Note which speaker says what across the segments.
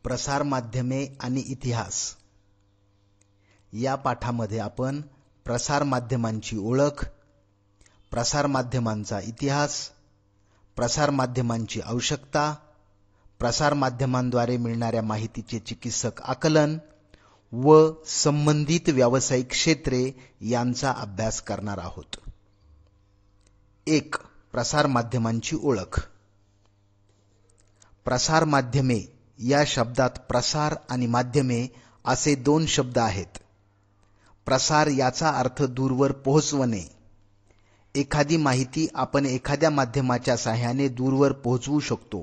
Speaker 1: प्रसार माध्यमे आणि इतिहास या पाठामध्ये आपण प्रसार माध्यमांची ओळख, प्रसार माध्यमांचा इतिहास, प्रसार माध्यमांची आवश्यकता, प्रसार माध्यमांद्वारे मिळणाऱ्या माहितीचे चिकित्सक आकलन व संबंधित व्यावसायिक क्षेत्रे यांचा अभ्यास करणार आहोत. 1. प्रसार माध्यमांची ओळख. प्रसार माध्यमे या शब्दात प्रसार आणि माध्यमे असे दोन शब्द आहेत. प्रसार याचा अर्थ दूरवर पोहोचवणे. एखादी माहिती आपण एखाद्या माध्यमाच्या सहाय्याने दूरवर पोहोचवू शकतो.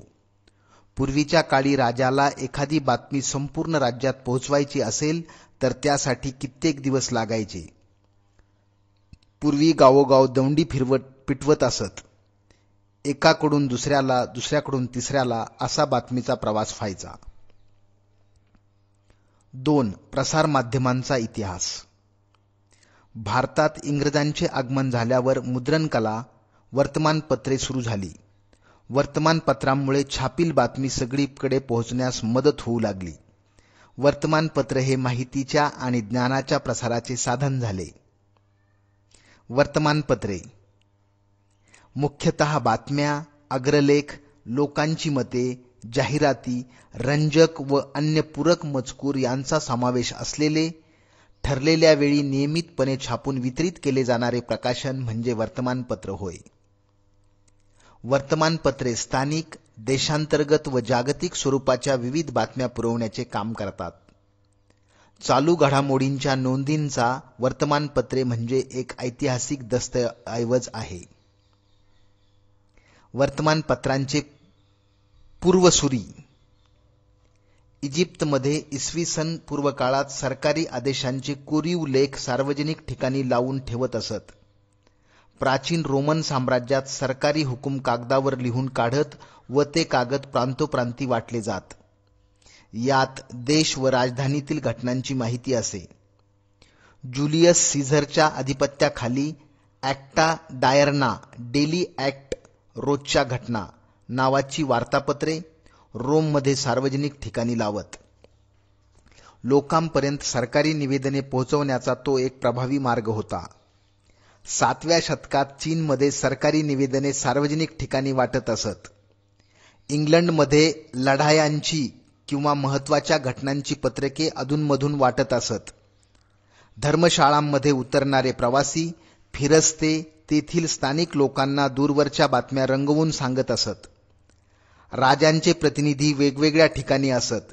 Speaker 1: पूर्वीच्या काळी राजाला एखादी बातमी संपूर्ण राज्यात पोहोचवायची असेल तर त्यासाठी कित्येक दिवस लागायचे. पूर्वी गावोगाव दौंडी पिटवत असत. एकाकडून दुसऱ्याला, दुसऱ्याकडून तिसऱ्याला असा बातमीचा प्रवास व्हायचा. 2. प्रसार माध्यमांचा इतिहास. भारतात इंग्रजांचे आगमन झाल्यावर मुद्रणकला, वर्तमानपत्रे सुरू झाली. वर्तमानपत्रांमुळे छापील बातमी सगळीकडे पोहोचण्यास मदत होऊ लागली. वर्तमानपत्र हे माहितीच्या आणि ज्ञानाच्या प्रसाराचे साधन झाले. वर्तमानपत्रे मुख्यतः बातम्या, अग्रलेख, लोकांची मते, जाहिराती, रंजक व अन्य पूरक मजकूर यांचा समावेश असलेले, ठरलेल्या वेळी नियमितपणे छापून वितरित केले जाणारे प्रकाशन म्हणजे वर्तमानपत्र होय. वर्तमानपत्रे स्थानिक, देशांतर्गत व जागतिक स्वरूपाच्या विविध बातम्या पुरवण्याचे काम करतात. चालू घडामोडींच्या नोंदींचा वर्तमानपत्रे म्हणजे एक ऐतिहासिक दस्तऐवज आहे. वर्तमानपत्रांचे पूर्वसुरी. इजिप्तमध्ये इसवी सन पूर्व काळात सरकारी आदेशांचे कोरीव लेख सार्वजनिक ठिकाणी लावून ठेवत असत. प्राचीन रोमन साम्राज्यात सरकारी हुकूम कागदावर लिहून काढत व ते कागद प्रांतोप्रांती वाटले जात. यात देश व राजधानीतील घटनांची माहिती असे. ज्युलियस सीझरच्या अधिपत्याखाली ॲक्टा डायर्ना, डेली ॲक्ट, रोजच्या घटना नावाची वार्तापत्रे रोममध्ये सार्वजनिक ठिकाणी लावत. लोकांपर्यंत सरकारी निवेदने पोहोचवण्याचा तो एक प्रभावी मार्ग होता. 7व्या शतकात चीनमध्ये सरकारी निवेदने सार्वजनिक ठिकाणी वाटत असत. इंग्लंडमध्ये लढायांची किंवा महत्त्वाच्या घटनांची पत्रके अधूनमधून वाटत असत. धर्मशाळांमध्ये उतरणारे प्रवासी, फिरस्ते तेथील स्थानिक लोकांना दूरवरच्या बातम्या रंगवून सांगत असत. राजांचे प्रतिनिधी वेगवेगळ्या ठिकाणी असत.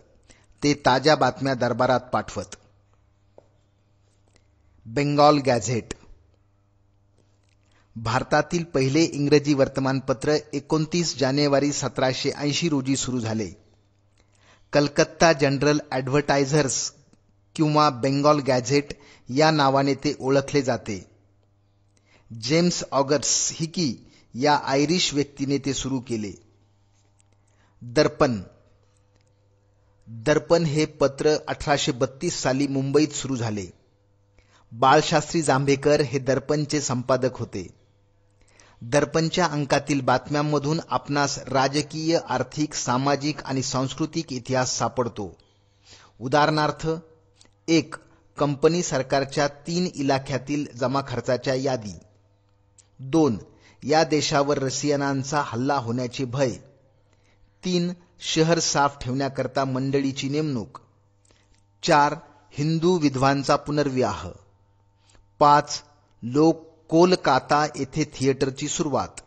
Speaker 1: ते ताज्या बातम्या दरबारात पाठवत. Bengal gadget. भारतातील पहिले इंग्रजी वर्तमानपत्र 29 जानेवारी 1780 रोजी सुरू झाले. कलकत्ता जनरल ॲडव्हर्टायझर्स किंवा बेंगॉल गॅझेट या नावाने ते ओळखले जाते. जेम्स ऑगस्ट हिकी या आयरिश व्यक्तीने ते सुरू केले. दर्पण. दर्पण हे पत्र 1832 साली मुंबईत सुरू झाले. बाळशास्त्री जांभेकर हे दर्पणचे संपादक होते. दर्पणच्या अंकातील बातम्यांमधून आपणास राजकीय, आर्थिक, सामाजिक आणि सांस्कृतिक इतिहास सापडतो. उदाहरणार्थ, 1. कंपनी सरकारच्या 3 इलाख्यातील जमा खर्चाच्या यादी. 2. या देशावर रशियनांचा हल्ला होण्याचे भय. 3. शहर साफ ठेवण्याकरता मंडळीची नेमणूक. 4. हिंदू विधवांचा पुनर्विवाह. 5. कोलकाता येथे थिएटरची सुरुवात.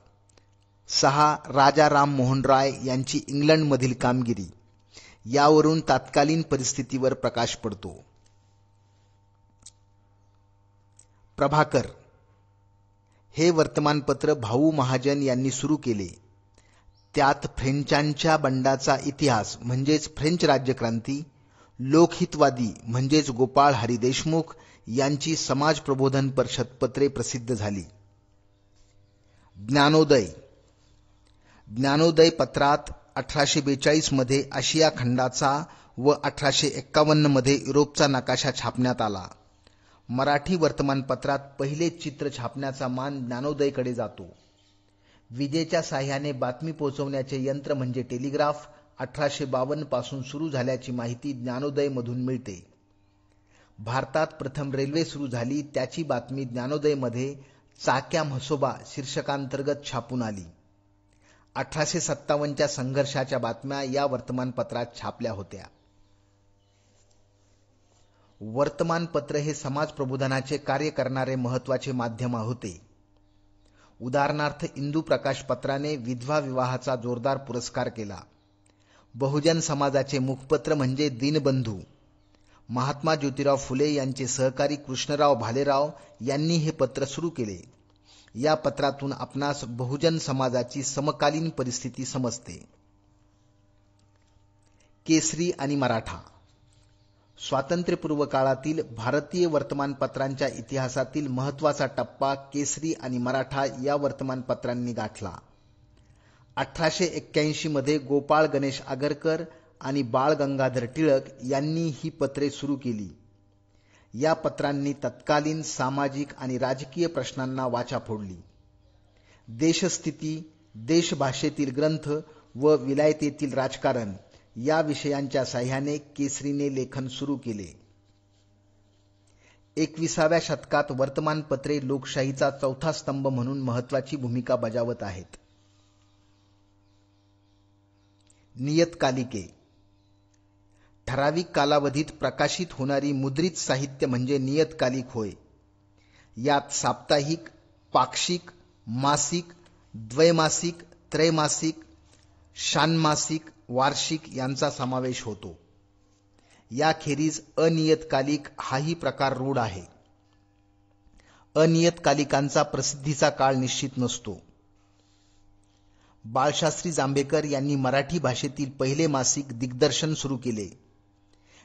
Speaker 1: 6. राजा राम मोहन राय यांची इंग्लंडमधील कामगिरी. यावरून तत्कालीन परिस्थितीवर प्रकाश पडतो. प्रभाकर. हे वर्तमानपत्र भाऊ महाजन यांनी सुरू केले. त्यात फ्रेंचांच्या बंडाचा इतिहास म्हणजेच फ्रेंच राज्यक्रांती, लोकहितवादी म्हणजेच गोपाळ हरी देशमुख यांची समाज प्रबोधन पत्रे प्रसिद्ध झाली. ज्ञानोदय. ज्ञानोदय पत्रात 1842 मध्ये आशिया खंडाचा व 1851 मध्ये युरोपचा नकाशा छापण्यात आला. मराठी वर्तमानपत्रात पहिले चित्र छापण्याचा मान ज्ञानोदयकडे जातो. विजेच्या साह्याने बातमी पोहोचवण्याचे यंत्र म्हणजे टेलिग्राफ 1852 पासून सुरू झाल्याची माहिती ज्ञानोदय मधून मिळते. भारतात प्रथम रेल्वे सुरू झाली त्याची बातमी ज्ञानोदयमध्ये चाक्या म्हसोबा शीर्षकांतर्गत छापून आली. 1857च्या संघर्षाच्या बातम्या या वर्तमानपत्रात छापल्या होत्या. वर्तमानपत्र हे समाज प्रबोधनाचे कार्य करणारे महत्वाचे माध्यम होते. उदाहरणार्थ इंदू प्रकाश पत्राने विधवा विवाहाचा जोरदार पुरस्कार केला. बहुजन समाजाचे मुखपत्र म्हणजे दीनबंधू. महात्मा ज्योतिराव फुले यांचे सहकारी कृष्णराव भालेराव यांनी हे पत्र सुरू केले. या पत्रातून आपणास बहुजन समाजाची समकालीन परिस्थिती समजते. केसरी आणि मराठा. स्वातंत्र्यपूर्व काळातील भारतीय वर्तमानपत्रांच्या इतिहासातील महत्वाचा टप्पा केसरी आणि मराठा या वर्तमानपत्रांनी गाठला. 1881 मध्ये गोपाळ गणेश आगरकर आणि बाळ गंगाधर टिळक यांनी ही पत्रे सुरू केली. या पत्रांनी तत्कालीन सामाजिक आणि राजकीय प्रश्नांना वाचा फोडली. देशस्थिती, देशभाषेतील ग्रंथ व विलायतेतील राजकारण या विषयांच्या साह्याने केसरीने लेखन सुरू केले. 21व्या शतकात वर्तमानपत्रे लोकशाहीचा चौथा स्तंभ म्हणून महत्वाची भूमिका बजावत आहेत. नियतकालिके. ठराविक कालावधीत प्रकाशित होणारी मुद्रित साहित्य म्हणजे नियतकालिक होय. यात साप्ताहिक, पाक्षिक, मासिक, द्वैमासिक, त्रैमासिक, षान्मासिक, वार्षिक यांचा समावेश होतो. याखेरीज अनियतकालिक हाही प्रकार रूढ आहे. अनियतकालिकांचा प्रसिद्धीचा काळ निश्चित नसतो. बाळशास्त्री जांभेकर यांनी मराठी भाषेतील पहिले मासिक दिग्दर्शन सुरू केले.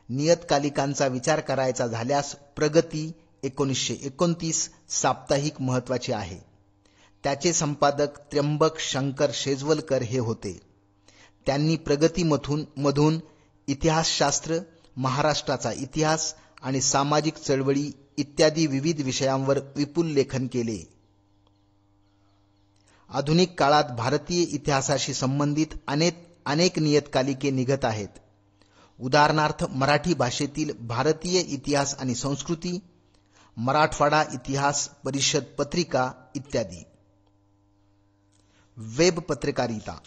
Speaker 1: नियतकालिकांचा विचार करायचा झाल्यास प्रगती 1929 साप्ताहिक महत्वाचे आहे. त्याचे संपादक त्र्यंबक शंकर शेजवलकर हे होते. त्यांनी प्रगतीमधून इतिहासशास्त्र, महाराष्ट्राचा इतिहास आणि सामाजिक चळवळी इत्यादी विविध विषयांवर विपुल लेखन केले. आधुनिक काळात भारतीय इतिहासाशी संबंधित अनेक नियतकालिके निघत आहेत. उदाहरणार्थ मराठी भाषेतील भारतीय इतिहास आणि संस्कृती, मराठवाडा इतिहास परिषद पत्रिका इत्यादी. वेब पत्रकारिता.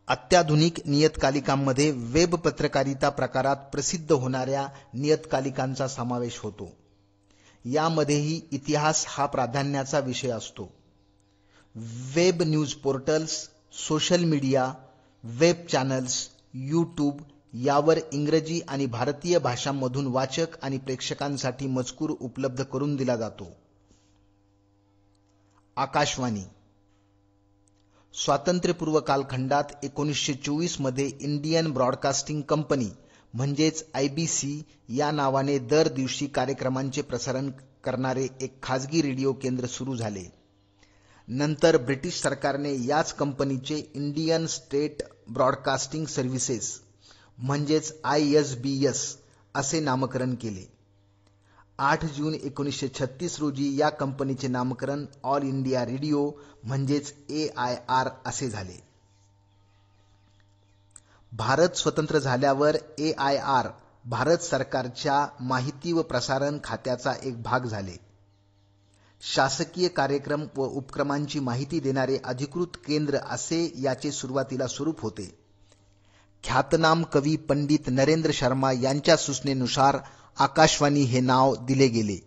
Speaker 1: अत्याधुनिक नियतकालिकांमध्ये वेब पत्रकारिता प्रकारात प्रसिद्ध होणाऱ्या नियतकालिकांचा समावेश होतो. यामध्येही इतिहास हा प्राधान्याचा विषय असतो. Web news portals, social media, web channels, YouTube यावर इंग्रजी आणि भारतीय भाषांमधून वाचक आणि प्रेक्षकांसाठी मजकूर उपलब्ध करून दिला जातो. आकाशवाणी. स्वातंत्र्यपूर्व कालखंडात 1924 मध्ये इंडियन ब्रॉडकास्टिंग कंपनी म्हणजेच IBC या नावाने दर दिवशी कार्यक्रमांचे प्रसारण करणारे एक खाजगी रेडिओ केंद्र सुरू झाले. नंतर ब्रिटिश सरकारने याच कंपनीचे इंडियन स्टेट ब्रॉडकास्टिंग सर्व्हिसेस म्हणजेच ISBS असे नामकरण केले. 8 जून 1936 रोजी या कंपनीचे नामकरण ऑल इंडिया रेडिओ म्हणजेच AIR असे झाले. भारत स्वतंत्र झाल्यावर AIR भारत सरकारच्या माहिती व प्रसारण खात्याचा एक भाग झाले. शासकीय कार्यक्रम व उपक्रमांची माहिती देणारे अधिकृत केंद्र असे याचे सुरुवातीला स्वरूप होते. ख्यातनाम कवी पंडित नरेंद्र शर्मा यांच्या सूचनेनुसार आकाशवाणी हे नाव दिले गेले.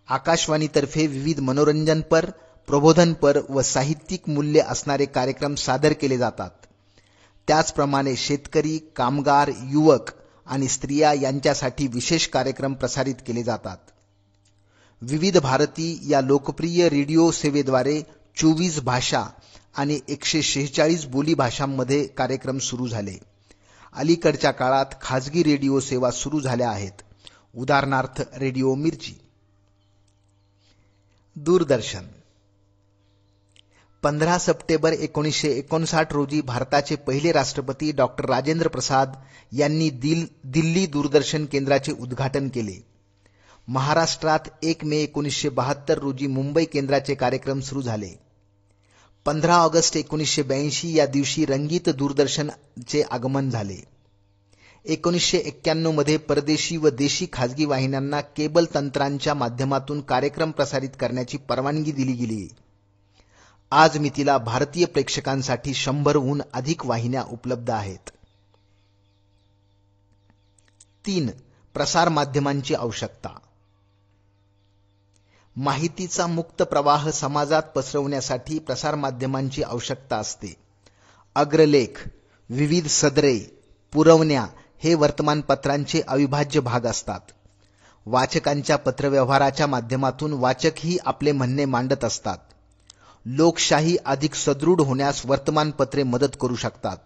Speaker 1: आकाशवाणीतर्फे विविध मनोरंजनपर, प्रबोधनपर व साहित्यिक मूल्य असणारे कार्यक्रम सादर केले जातात. त्याचप्रमाणे शेतकरी, कामगार, युवक आणि स्त्रिया यांच्यासाठी विशेष कार्यक्रम प्रसारित केले जातात. विविध भारती या लोकप्रिय रेडिओ सेवेद्वारे 24 भाषा आणि 146 बोली भाषांमध्ये कार्यक्रम सुरू झाले. अलीकडच्या काळात खाजगी रेडिओ सेवा सुरू झाल्या आहेत. उदाहरणार्थ रेडिओ मिर्ची. दूरदर्शन. 15 सप्टेंबर 1959 रोजी भारताचे पहिले राष्ट्रपती डॉ. राजेंद्र प्रसाद यांनी दिल्ली दूरदर्शन केंद्राचे उद्घाटन केले. महाराष्ट्रात 1 मे 1972 रोजी मुंबई केंद्राचे कार्यक्रम सुरू झाले. 15 ऑगस्ट 1982 या दिवशी रंगीत दूरदर्शनचे आगमन झाले. 1991 मध्ये परदेशी व देशी खाजगी वाहिन्यांना केबल तंत्रांच्या माध्यमातून कार्यक्रम प्रसारित करण्याची परवानगी दिली गेली. आज मितीला भारतीय प्रेक्षकांसाठी 100हून अधिक वाहिन्या उपलब्ध आहेत. 3. प्रसार माध्यमांची आवश्यकता. माहितीचा मुक्त प्रवाह समाजात पसरवण्यासाठी प्रसार माध्यमांची आवश्यकता असते. अग्रलेख, विविध सदरे, पुरवण्या हे वर्तमानपत्रांचे अविभाज्य भाग असतात. वाचकांच्या पत्रव्यवहाराच्या माध्यमातून वाचकही आपले म्हणणे मांडत असतात. लोकशाही अधिक सदृढ होण्यास वर्तमानपत्रे मदत करू शकतात.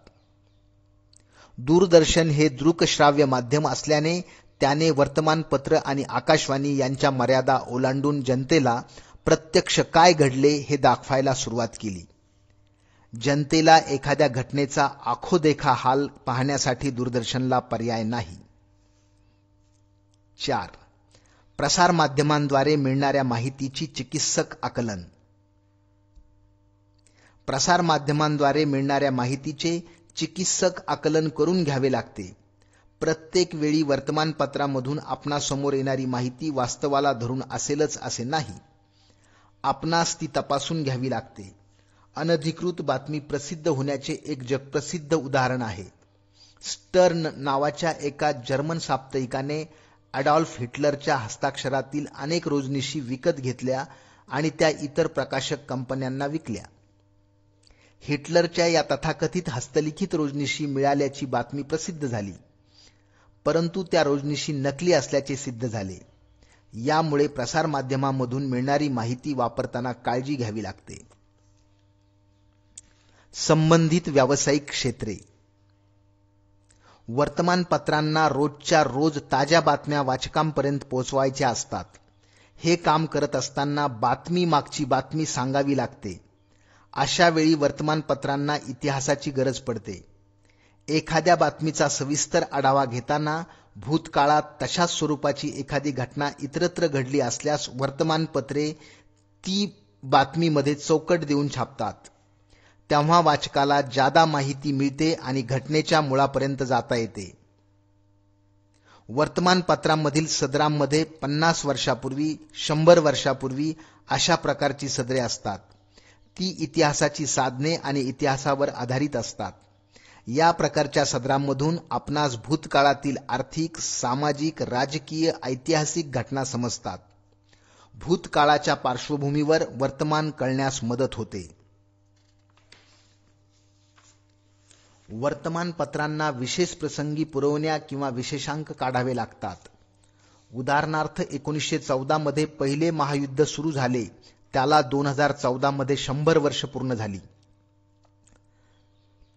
Speaker 1: दूरदर्शन हे दृकश्राव्य माध्यम असल्याने त्याने वर्तमानपत्र आणि आकाशवाणी यांच्या मर्यादा ओलांडून जनतेला प्रत्यक्ष काय घडले हे दाखवायला सुरुवात केली. जनतेला एखाद्या घटनेचा आखोदेखा हाल पाहण्यासाठी दूरदर्शनला पर्याय नाही. 4. प्रसार माध्यमांद्वारे मिळणाऱ्या माहितीची चिकित्सक आकलन. प्रसार माध्यमांद्वारे मिळणाऱ्या माहितीचे चिकित्सक आकलन करून घ्यावे लागते. प्रत्येक वेळी वर्तमानपत्रामधून आपणासमोर येणारी माहिती वास्तवाला धरून असेलच असे नाही. आपणास ती तपासून घ्यावी लागते. अनधिकृत बातमी प्रसिद्ध होण्याचे एक जगप्रसिद्ध उदाहरण आहे. स्टर्न नावाच्या एका जर्मन साप्ताहिकाने ॲडॉल्फ हिटलरच्या हस्ताक्षरातील अनेक रोजनिशी विकत घेतल्या आणि त्या इतर प्रकाशक कंपन्यांना विकल्या. हिटलरच्या या तथाकथित हस्तलिखित रोजनिशी मिळाल्याची बातमी प्रसिद्ध झाली, परंतु त्या रोजनिशी नकली असल्याचे सिद्ध झाले. यामुळे प्रसारमाध्यमांमधून मिळणारी माहिती वापरताना काळजी घ्यावी लागते. संबंधित व्यावसायिक क्षेत्रे. वर्तमानपत्रांना रोजच्या रोज ताज्या बातम्या वाचकांपर्यंत पोहोचवायच्या असतात. हे काम करत असताना बातमी मागची बातमी सांगावी लागते. अशा वेळी वर्तमानपत्रांना इतिहासाची गरज पडते. एखाद्या बातमीचा सविस्तर आढावा घेताना भूतकाळात तशाच स्वरूपाची एखादी घटना इतरत्र घडली असल्यास वर्तमानपत्रे ती बातमीमध्ये चौकट देऊन छापतात. तेव्हा वाचकाला जादा माहिती मिळते आणि घटनेच्या मुळापर्यंत जाता येते. वर्तमानपत्रांमधील सदरांमध्ये 50 वर्षापूर्वी 100 वर्षापूर्वी अशा प्रकारची सदरे असतात. ती इतिहासाची साधने आणि इतिहासावर आधारित असतात. या प्रकारच्या सदरांमधून आपणास भूतकाळातील आर्थिक, सामाजिक, राजकीय, ऐतिहासिक घटना समजतात. भूतकाळाच्या पार्श्वभूमीवर वर्तमान कळण्यास मदत होते. वर्तमानपत्रांना विशेष प्रसंगी पुरवण्या किंवा विशेषांक काढावे लागतात. उदाहरणार्थ 1914 मध्ये पहिले महायुद्ध सुरू झाले, त्याला 2014 मध्ये 100 वर्ष पूर्ण झाली.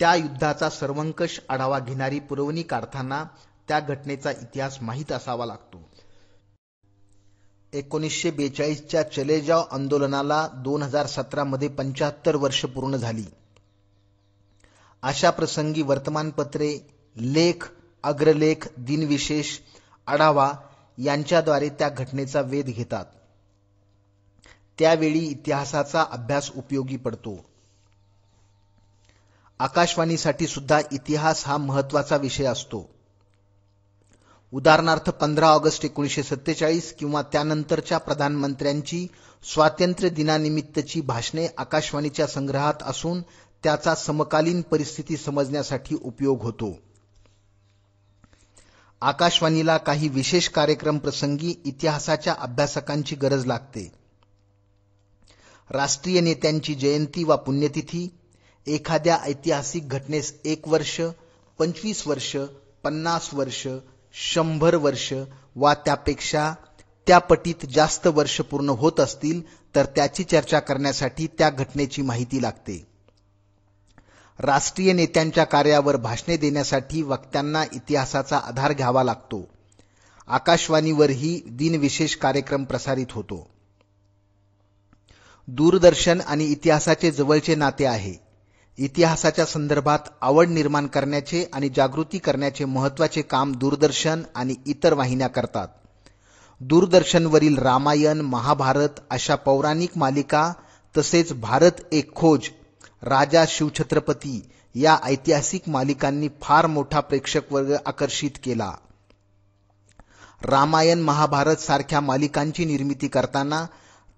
Speaker 1: त्या युद्धाचा सर्वंकष आढावा घेणारी पुरवणी काढताना त्या घटनेचा इतिहास माहीत असावा लागतो. 1942च्या चले जाव आंदोलनाला 2017 मध्ये 75 वर्ष पूर्ण झाली. अशा प्रसंगी वर्तमानपत्रे लेख, अग्रलेख, दिनविशेष, आढावा यांच्याद्वारे त्या घटनेचा वेध घेतात. त्यावेळी इतिहासाचा अभ्यास उपयोगी पडतो. आकाशवाणीसाठी सुद्धा इतिहास हा महत्त्वाचा विषय असतो. उदाहरणार्थ 15 ऑगस्ट 1947 किंवा त्यानंतरच्या प्रधानमंत्र्यांची स्वातंत्र्य दिनानिमित्तची भाषणे आकाशवाणीच्या संग्रहात असून त्याचा समकालीन परिस्थिती समजण्यासाठी उपयोग होतो. आकाशवाणीला काही विशेष कार्यक्रम प्रसंगी इतिहासाच्या अभ्यासकांची गरज लागते. राष्ट्रीय नेत्यांची जयंती वा पुण्यतिथी, एखाद्या ऐतिहासिक घटनेस 1 वर्ष, 25 वर्ष, 50 वर्ष, 100 वर्ष वा त्यापेक्षा त्या पटीत जास्त वर्ष पूर्ण होत असतील तर त्याची चर्चा करण्यासाठी त्या घटनेची माहिती लागते. राष्ट्रीय नेत्यांच्या कार्यावर भाषणे देण्यासाठी वक्त्यांना इतिहासाचा आधार घ्यावा लागतो. आकाशवाणीवरही दिनविशेष कार्यक्रम प्रसारित होतो. दूरदर्शन आणि इतिहासाचे जवळचे नाते आहे. इतिहासाच्या संदर्भात आवड निर्माण करण्याचे आणि जागृती करण्याचे महत्त्वाचे काम दूरदर्शन आणि इतर वाहिन्या करतात. दूरदर्शनवरील रामायण, महाभारत अशा पौराणिक मालिका तसेच भारत एक खोज राजा शिवछत्रपती या ऐतिहासिक मालिकांनी फार मोठा प्रेक्षक वर्ग आकर्षित केला. रामायण महाभारत सारख्या मालिकांची निर्मिती करताना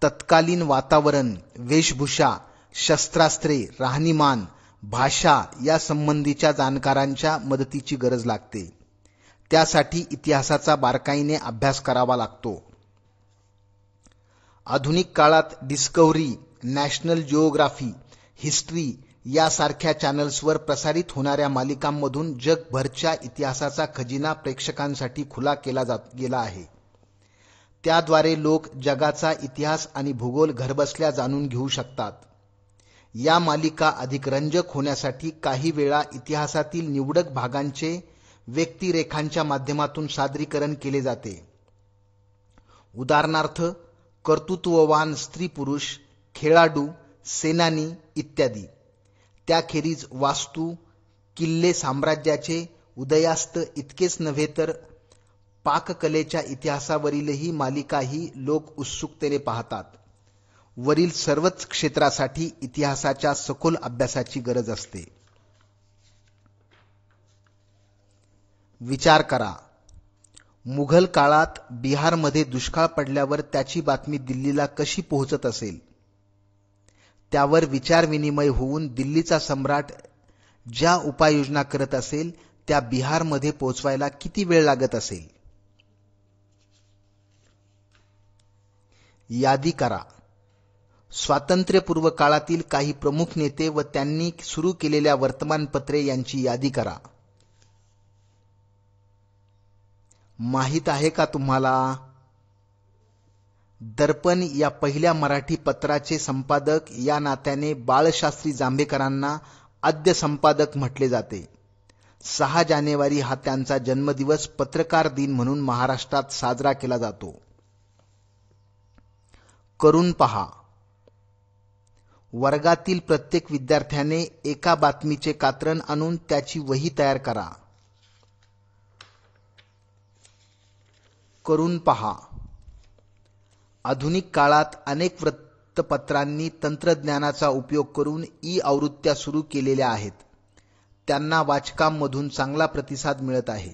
Speaker 1: तत्कालीन वातावरण, वेशभूषा, शस्त्रास्त्रे, राहणीमान, भाषा या संबंधीच्या जाणकारांच्या मदतीची गरज लागते. त्यासाठी इतिहासाचा बारकाईने अभ्यास करावा लागतो. आधुनिक काळात डिस्कव्हरी, नॅशनल जिओग्राफी, हिस्ट्री यासारख्या चॅनल्सवर प्रसारित होणाऱ्या मालिकांमधून जगभरच्या इतिहासाचा खजिना प्रेक्षकांसाठी खुला केला गेला आहे. त्याद्वारे लोक जगाचा इतिहास आणि भूगोल घरबसल्या जाणून घेऊ शकतात. या मालिका अधिक रंजक होण्यासाठी काही वेळा इतिहासातील निवडक भागांचे व्यक्तिरेखांच्या माध्यमातून सादरीकरण केले जाते. उदाहरणार्थ कर्तृत्ववान स्त्री-पुरुष, खेळाडू, सेनानी इत्यादी. त्याखेरीज वास्तू, किल्ले, साम्राज्याचे उदयास्त इतकेच नव्हे तर पाककलेच्या इतिहासावरीलही मालिकाही लोक उत्सुकतेने पाहतात. वरील सर्वच क्षेत्रासाठी इतिहासाच्या सखोल अभ्यासाची गरज असते. विचार करा, मुघल काळात बिहारमध्ये दुष्काळ पडल्यावर त्याची बातमी दिल्लीला कशी पोहोचत असेल? त्यावर विचारविनिमय होऊन दिल्लीचा सम्राट ज्या उपाययोजना करत असेल त्या बिहारमध्ये पोहोचवायला किती वेळ लागत असेल? यादी करा. स्वातंत्र्यपूर्व काळातील काही प्रमुख नेते व त्यांनी सुरू केलेल्या वर्तमानपत्रे यांची यादी करा. माहित आहे का तुम्हाला, दर्पण या पहिल्या मराठी पत्राचे संपादक या नात्याने बाळशास्त्री जांभेकरांना आद्य संपादक म्हटले जाते. 6 जानेवारी हा त्यांचा जन्मदिवस पत्रकार दिन म्हणून महाराष्ट्रात साजरा केला जातो. करून पहा. वर्गातील प्रत्येक विद्यार्थ्याने एका बातमीचे कात्रण आणून त्याची वही तयार करा. करून पहा. आधुनिक काळात अनेक वृत्तपत्रांनी तंत्रज्ञानाचा उपयोग करून ई-आवृत्त्या सुरू केलेल्या आहेत. त्यांना वाचकांमधून चांगला प्रतिसाद मिळत आहे.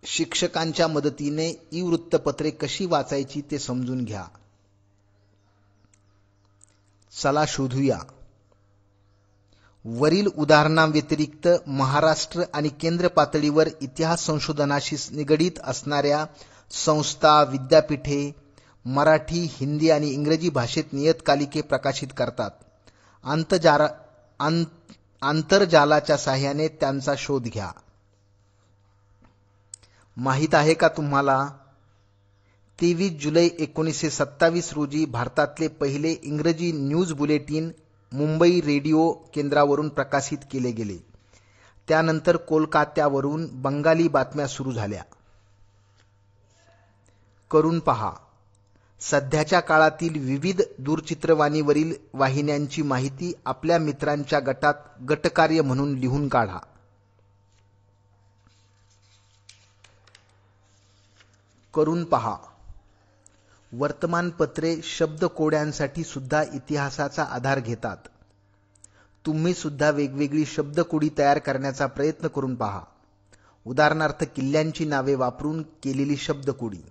Speaker 1: शिक्षकांच्या मदतीने ई-वृत्तपत्रे कशी वाचायची ते समजून घ्या. चला शोधूया. वरील उदाहरणांव्यतिरिक्त महाराष्ट्र आणि केंद्र पातळीवर इतिहास संशोधनाशी निगडीत असणाऱ्या संस्था, विद्यापीठे मराठी, हिंदी आणि इंग्रजी भाषेत नियतकालिके प्रकाशित करतात. आंतरजालाच्या साहाय्याने त्यांचा शोध घ्या. माहित आहे का तुम्हाला, 23 जुलै 1927 रोजी भारतातले पहिले इंग्रजी न्यूज बुलेटिन मुंबई रेडिओ केंद्रावरून प्रकाशित केले गेले. त्यानंतर कोलकात्यावरून बंगाली बातम्या सुरू झाल्या. करून पहा. सध्याच्या काळातील विविध दूरचित्रवाणीवरील वाहिन्यांची माहिती आपल्या मित्रांच्या गटात गटकार्य म्हणून लिहून काढा. करून पहा. वर्तमानपत्रे शब्दकोड्यांसाठी सुद्धा इतिहासाचा आधार घेतात. तुम्ही सुद्धा वेगवेगळी शब्दकोडी तयार करण्याचा प्रयत्न करून पहा. उदाहरणार्थ किल्ल्यांची नावे वापरून केलेली शब्दकोडी.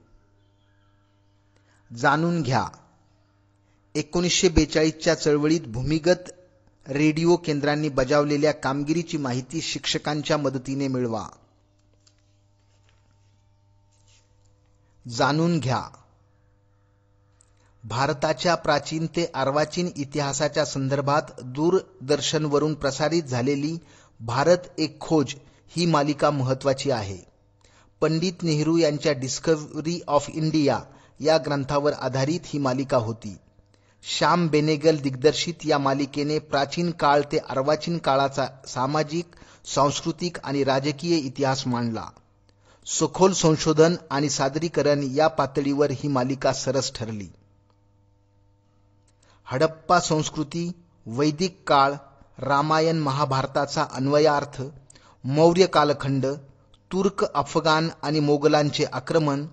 Speaker 1: जाणून घ्या. 1942च्या चळवळीत भूमिगत रेडिओ केंद्रांनी बजावलेल्या कामगिरीची माहिती शिक्षकांच्या मदतीने मिळवा. जाणून घ्या. भारताच्या प्राचीन ते अर्वाचीन इतिहासाच्या संदर्भात दूरदर्शनवरून प्रसारित झालेली भारत एक खोज ही मालिका महत्त्वाची आहे. पंडित नेहरू यांच्या डिस्कव्हरी ऑफ इंडिया या ग्रंथावर आधारित ही मालिका होती. श्याम बेनेगल दिग्दर्शित या मालिकेने प्राचीन काळ ते अर्वाचीन काळाचा सामाजिक, सांस्कृतिक आणि राजकीय इतिहास मांडला. सखोल संशोधन आणि सादरीकरण या पातळीवर ही मालिका सरस ठरली. हडप्पा संस्कृती, वैदिक काळ, रामायण महाभारताचा अन्वयार्थ, मौर्य कालखंड, तुर्क, अफगाण आणि मोगलांचे आक्रमण,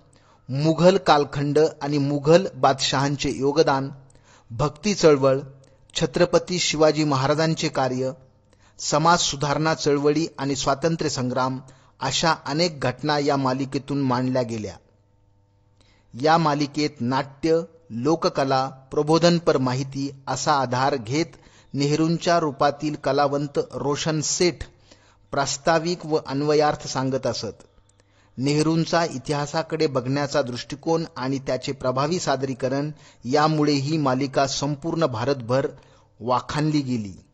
Speaker 1: मुघल कालखंड आणि मुघल बादशहांचे योगदान, भक्ती चळवळ, छत्रपती शिवाजी महाराजांचे कार्य, समाज सुधारणा चळवळी आणि स्वातंत्र्य संग्राम अशा अनेक घटना या मालिकेतून मांडल्या गेल्या. या मालिकेत नाट्य, लोककला, प्रबोधनपर माहिती असा आधार घेत नेहरूंच्या रूपातील कलावंत रोशन सेठ प्रास्ताविक व अन्वयार्थ सांगत असत. नेहरूंचा इतिहासाकडे बघण्याचा दृष्टिकोन आणि त्याचे प्रभावी सादरीकरण यामुळे ही मालिका संपूर्ण भारतभर वाखाणली गेली.